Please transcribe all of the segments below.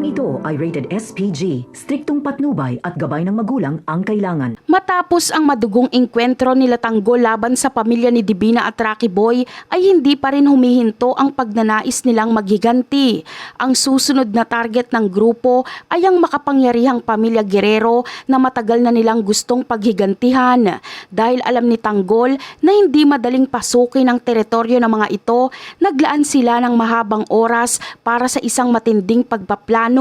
Programang ito ay rated SPG, striktong patnubay at gabay ng magulang ang kailangan. Matapos ang madugong engkwentro nila Tanggol laban sa pamilya ni Divina at Rocky Boy ay hindi pa rin humihinto ang pagnanais nilang maghiganti. Ang susunod na target ng grupo ay ang makapangyarihang pamilya Guerrero na matagal na nilang gustong paghigantihan. Dahil alam ni Tanggol na hindi madaling pasukin ang teritoryo ng mga ito, naglaan sila ng mahabang oras para sa isang matinding pagpaplano.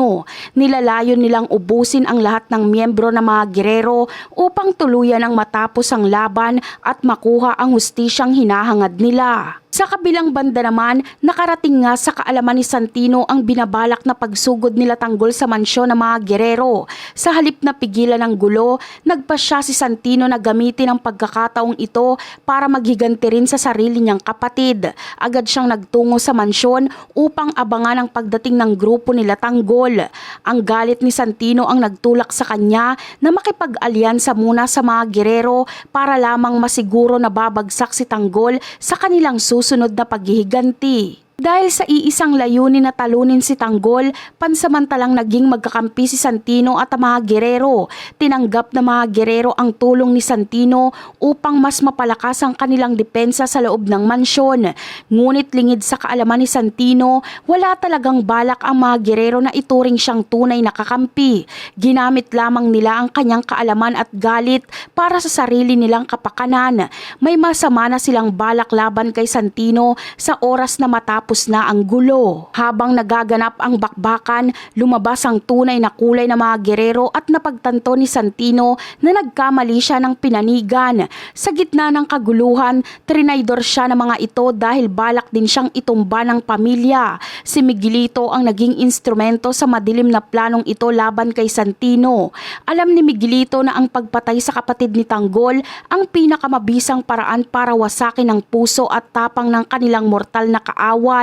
Nilalayon nilang ubusin ang lahat ng miyembro ng mga Guerrero upang tuluyan ang matapos ang laban at makuha ang hustisyang hinahangad nila. Sa kabilang banda naman, nakarating nga sa kaalaman ni Santino ang binabalak na pagsugod nila Tanggol sa mansyon ng mga Guerrero. Sa halip na pigilan ng gulo, nagpasya si Santino na gamitin ang pagkakataong ito para maghiganti rin sa sarili niyang kapatid. Agad siyang nagtungo sa mansyon upang abangan ang pagdating ng grupo nila Tanggol. Ang galit ni Santino ang nagtulak sa kanya na makipag-alyansa muna sa mga Guerrero para lamang masiguro na babagsak si Tanggol sa kanilang susunod na paghihiganti. Dahil sa iisang layunin na talunin si Tanggol, pansamantalang naging magkakampi si Santino at ang mga Guerrero. Tinanggap ng mga Guerrero ang tulong ni Santino upang mas mapalakas ang kanilang depensa sa loob ng mansyon. Ngunit lingid sa kaalaman ni Santino, wala talagang balak ang mga Guerrero na ituring siyang tunay na kakampi. Ginamit lamang nila ang kanyang kaalaman at galit para sa sarili nilang kapakanan. May masama na silang balak laban kay Santino sa oras na matapos na ang gulo. Habang nagaganap ang bakbakan, lumabas ang tunay na kulay ng mga Guerrero at napagtanto ni Santino na nagkamali siya ng pinanigan. Sa gitna ng kaguluhan, trinaydor siya ng mga ito dahil balak din siyang itumba ng pamilya. Si Miguelito ang naging instrumento sa madilim na planong ito laban kay Santino. Alam ni Miguelito na ang pagpatay sa kapatid ni Tanggol ang pinakamabisang paraan para wasakin ang puso at tapang ng kanilang mortal na kaaway.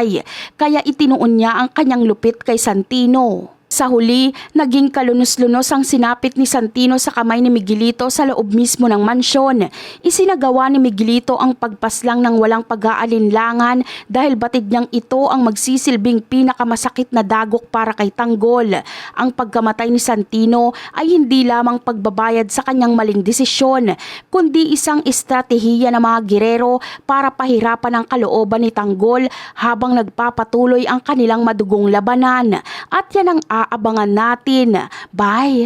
Kaya itinuon niya ang kanyang lupit kay Santino. Sa huli, naging kalunos-lunos ang sinapit ni Santino sa kamay ni Miguelito sa loob mismo ng mansyon. Isinagawa ni Miguelito ang pagpaslang ng walang pag-aalinlangan dahil batid niyang ito ang magsisilbing pinakamasakit na dagok para kay Tanggol. Ang pagkamatay ni Santino ay hindi lamang pagbabayad sa kanyang maling desisyon, kundi isang estratehiya ng mga Guerrero para pahirapan ang kalooban ni Tanggol habang nagpapatuloy ang kanilang madugong labanan. At yan ang aabangan natin. Bye!